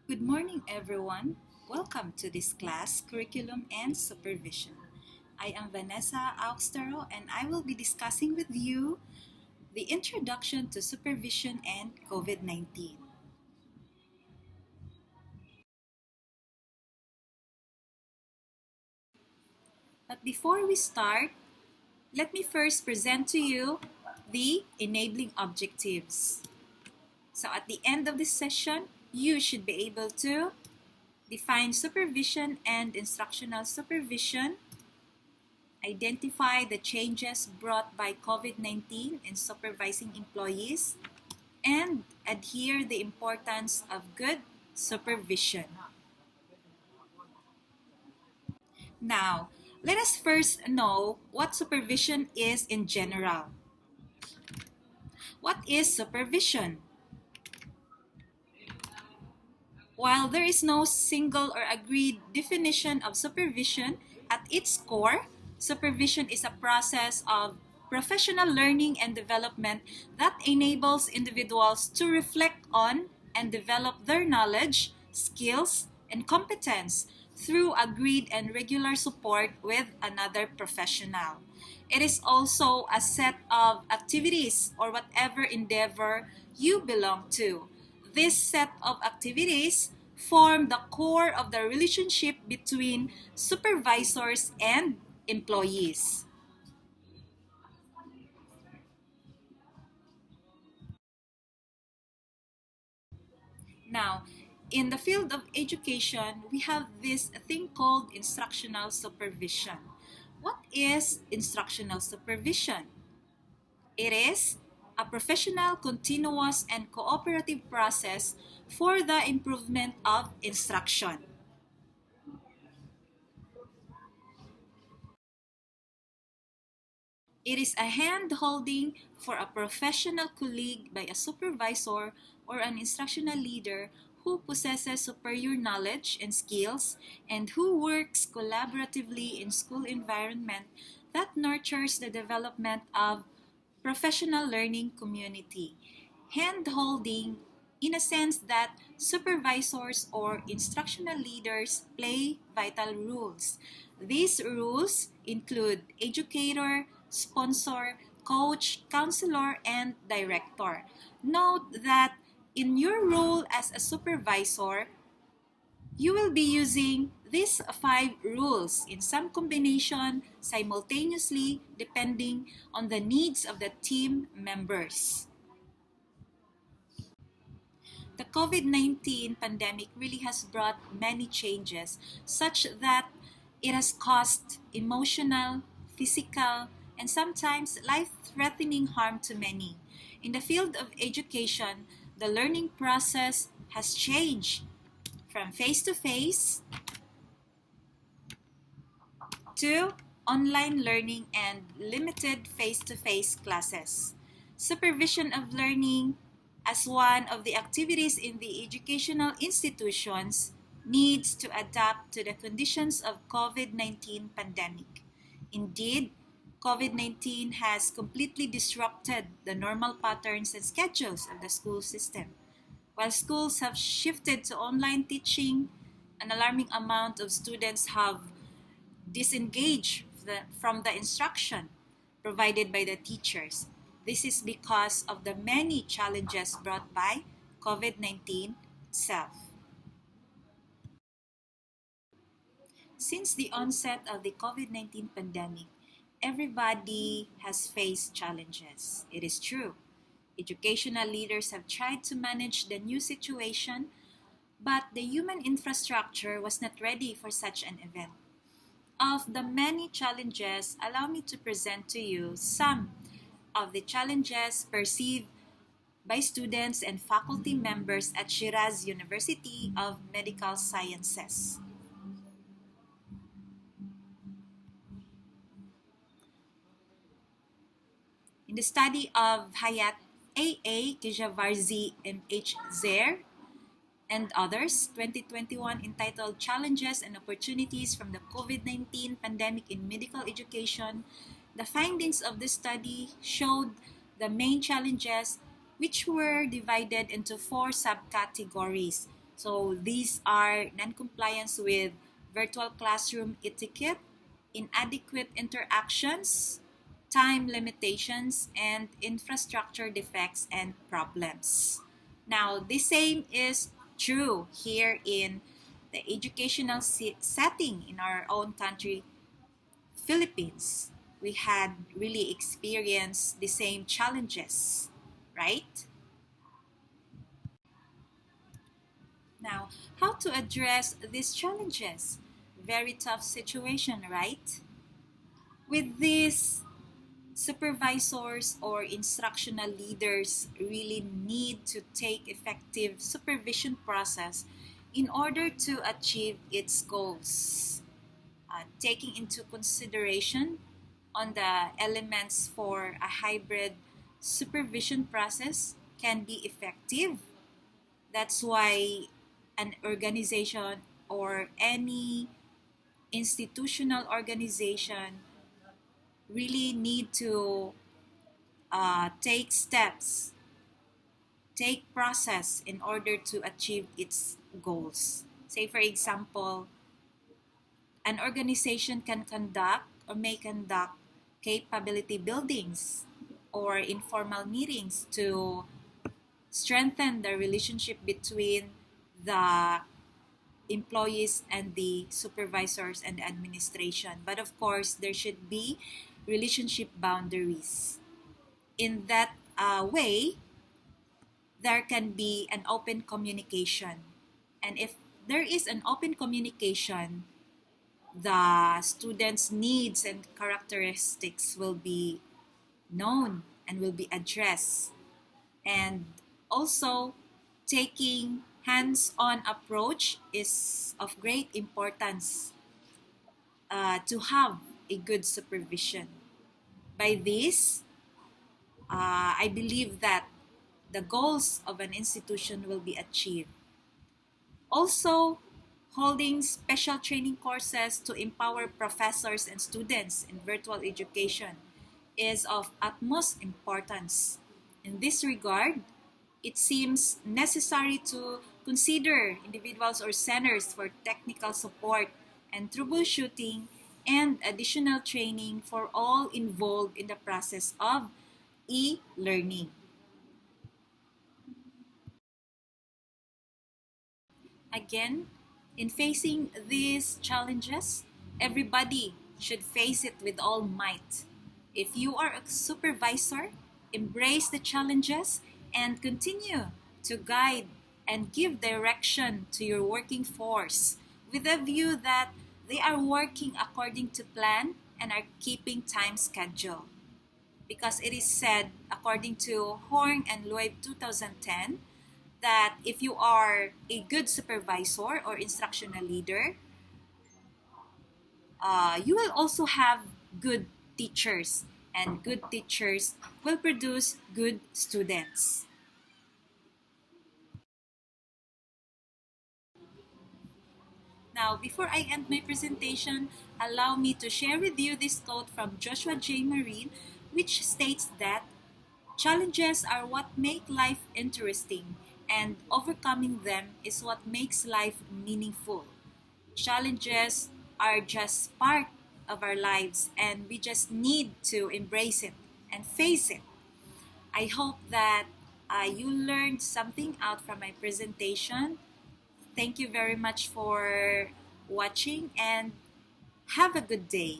Good morning, everyone. Welcome to this class, Curriculum and Supervision. I am Vanessa Auxtero and I will be discussing with you the introduction to supervision and COVID 19. But before we start, let me first present to you the enabling objectives. So, at the end of this session, you should be able to define supervision and instructional supervision, identify the changes brought by COVID-19 in supervising employees, and adhere the importance of good supervision. Now, let us first know what supervision is in general. What is supervision? While there is no single or agreed definition of supervision, at its core, supervision is a process of professional learning and development that enables individuals to reflect on and develop their knowledge, skills, and competence through agreed and regular support with another professional. It is also a set of activities or whatever endeavor you belong to. This set of activities form the core of the relationship between supervisors and employees. Now, in the field of education, we have this thing called instructional supervision. What is instructional supervision? It is a professional, continuous, and cooperative process for the improvement of instruction. It is a hand-holding for a professional colleague by a supervisor or an instructional leader who possesses superior knowledge and skills and who works collaboratively in school environment that nurtures the development of professional learning community. Hand-holding in a sense that supervisors or instructional leaders play vital roles. These rules include educator, sponsor, coach, counselor, and director. Note that in your role as a supervisor, you will be using these five rules in some combination simultaneously depending on the needs of the team members. The COVID 19 pandemic really has brought many changes, such that it has caused emotional, physical, and sometimes life threatening harm to many. In the field of education, the learning process has changed from face to face to online learning and limited face to face classes. Supervision of learning as one of the activities in the educational institutions needs to adapt to the conditions of COVID-19 pandemic. Indeed, COVID-19 has completely disrupted the normal patterns and schedules of the school system. While schools have shifted to online teaching, an alarming amount of students have disengage from the instruction provided by the teachers. This is because of the many challenges brought by COVID 19 itself. Since the onset of the COVID 19 pandemic, everybody has faced challenges. It is true. Educational leaders have tried to manage the new situation, but the human infrastructure was not ready for such an event. Of the many challenges, allow me to present to you some of the challenges perceived by students and faculty members at Shiraz University of Medical Sciences. In the study of Hayat A.A. Kijavarzi M.H. Zair and others, 2021, entitled Challenges and Opportunities from the COVID-19 Pandemic in Medical Education, the findings of this study showed the main challenges, which were divided into four subcategories. So these are non-compliance with virtual classroom etiquette, inadequate interactions, time limitations, and infrastructure defects and problems. Now, the same is true here in the educational setting in our own country, Philippines. We had really experienced the same challenges, right? Now, how to address these challenges? Very tough situation, right? With this, supervisors or instructional leaders really need to take effective supervision process in order to achieve its goals. Taking into consideration on the elements for a hybrid supervision process can be effective. That's why an organization or any institutional organization really need to take steps, take process in order to achieve its goals. Say, for example, an organization can conduct or may conduct capability buildings or informal meetings to strengthen the relationship between the employees and the supervisors and the administration. But of course, there should be relationship boundaries. In that way, there can be an open communication. And if there is an open communication, the students' needs and characteristics will be known and will be addressed. And also, taking hands-on approach is of great importance to have a good supervision. By this, I believe that the goals of an institution will be achieved. Also, holding special training courses to empower professors and students in virtual education is of utmost importance. In this regard, it seems necessary to consider individuals or centers for technical support and troubleshooting and additional training for all involved in the process of e-learning. Again, in facing these challenges, everybody should face it with all might. If you are a supervisor, embrace the challenges and continue to guide and give direction to your working force with a view that they are working according to plan and are keeping time schedule. Because it is said, according to Horn and Loeb 2010, that if you are a good supervisor or instructional leader, you will also have good teachers, and good teachers will produce good students. Now, before I end my presentation, allow me to share with you this quote from Joshua J. Marine, which states that challenges are what make life interesting, and overcoming them is what makes life meaningful. Challenges are just part of our lives, and we just need to embrace it and face it. I hope that you learned something out from my presentation. Thank you very much for watching and have a good day.